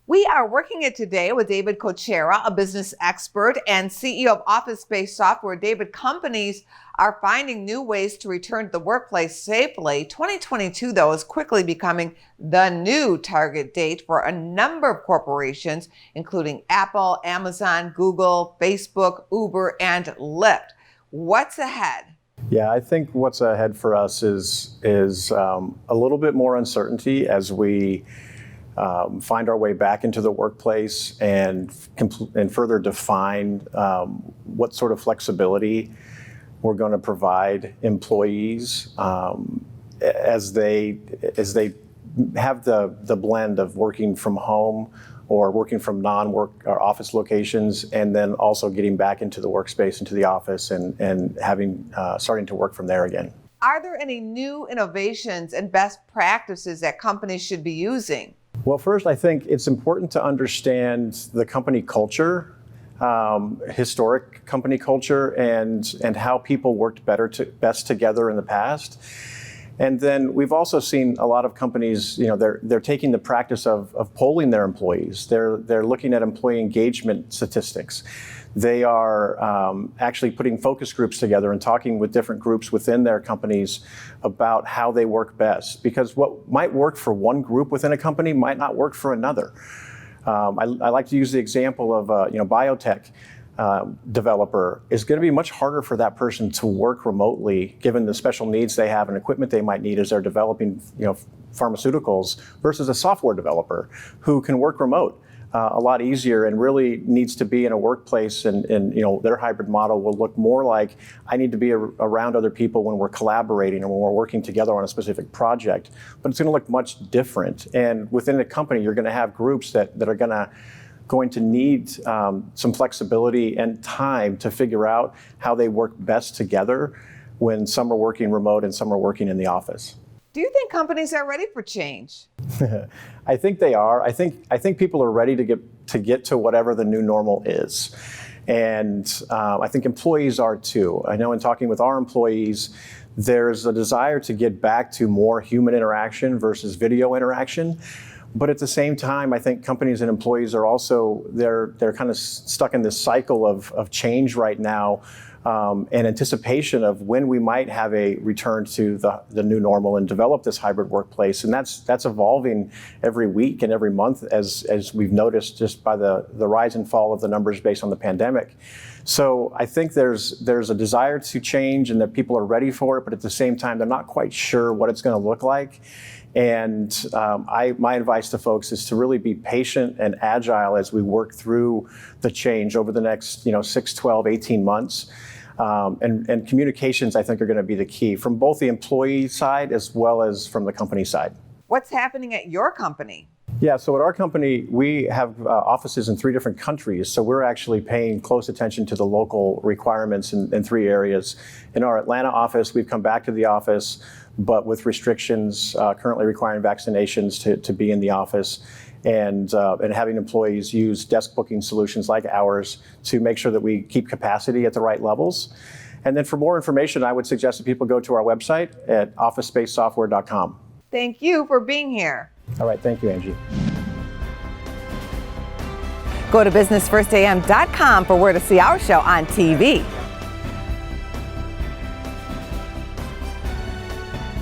We are working it today with David Kochera, a business expert and CEO of Office Space Software. David, companies are finding new ways to return to the workplace safely. 2022, though, is quickly becoming the new target date for a number of corporations, including Apple, Amazon, Google, Facebook, Uber, and Lyft. What's ahead? Yeah, I think what's ahead for us is a little bit more uncertainty as we find our way back into the workplace and further define what sort of flexibility we're going to provide employees as they have the blend of working from home or working from non-work or office locations, and then also getting back into the workspace, into the office, and having starting to work from there again. Are there any new innovations and best practices that companies should be using? Well, first, I think it's important to understand the company culture, historic company culture, and how people worked best together in the past. And then we've also seen a lot of companies, they're taking the practice of polling their employees. They're looking at employee engagement statistics. They are actually putting focus groups together and talking with different groups within their companies about how they work best. Because what might work for one group within a company might not work for another. I like to use the example of biotech developer. Is going to be much harder for that person to work remotely, given the special needs they have and equipment they might need as they're developing pharmaceuticals, versus a software developer who can work remote a lot easier and really needs to be in a workplace, and their hybrid model will look more like, I need to be around other people when we're collaborating or when we're working together on a specific project, but it's going to look much different. And within the company, you're going to have groups that are going to need some flexibility and time to figure out how they work best together when some are working remote and some are working in the office. Do you think companies are ready for change? I think they are. I think people are ready to get to whatever the new normal is. And I think employees are too. I know in talking with our employees, there's a desire to get back to more human interaction versus video interaction. But at the same time, I think companies and employees are also, they're kind of stuck in this cycle of change right now, and anticipation of when we might have a return to the new normal and develop this hybrid workplace. And that's evolving every week and every month, as we've noticed just by the rise and fall of the numbers based on the pandemic. So I think there's a desire to change and that people are ready for it, but at the same time, they're not quite sure what it's going to look like. And my advice to folks is to really be patient and agile as we work through the change over the next 6, 12, 18 months. And communications, I think, are going to be the key from both the employee side as well as from the company side. What's happening at your company? Yeah, so at our company, we have offices in 3 different countries. So we're actually paying close attention to the local requirements in 3 areas. In our Atlanta office, we've come back to the office, but with restrictions currently requiring vaccinations to be in the office, and having employees use desk booking solutions like ours to make sure that we keep capacity at the right levels. And then for more information, I would suggest that people go to our website at officespacesoftware.com. Thank you for being here. All right, thank you, Angie. Go to businessfirstam.com for where to see our show on TV.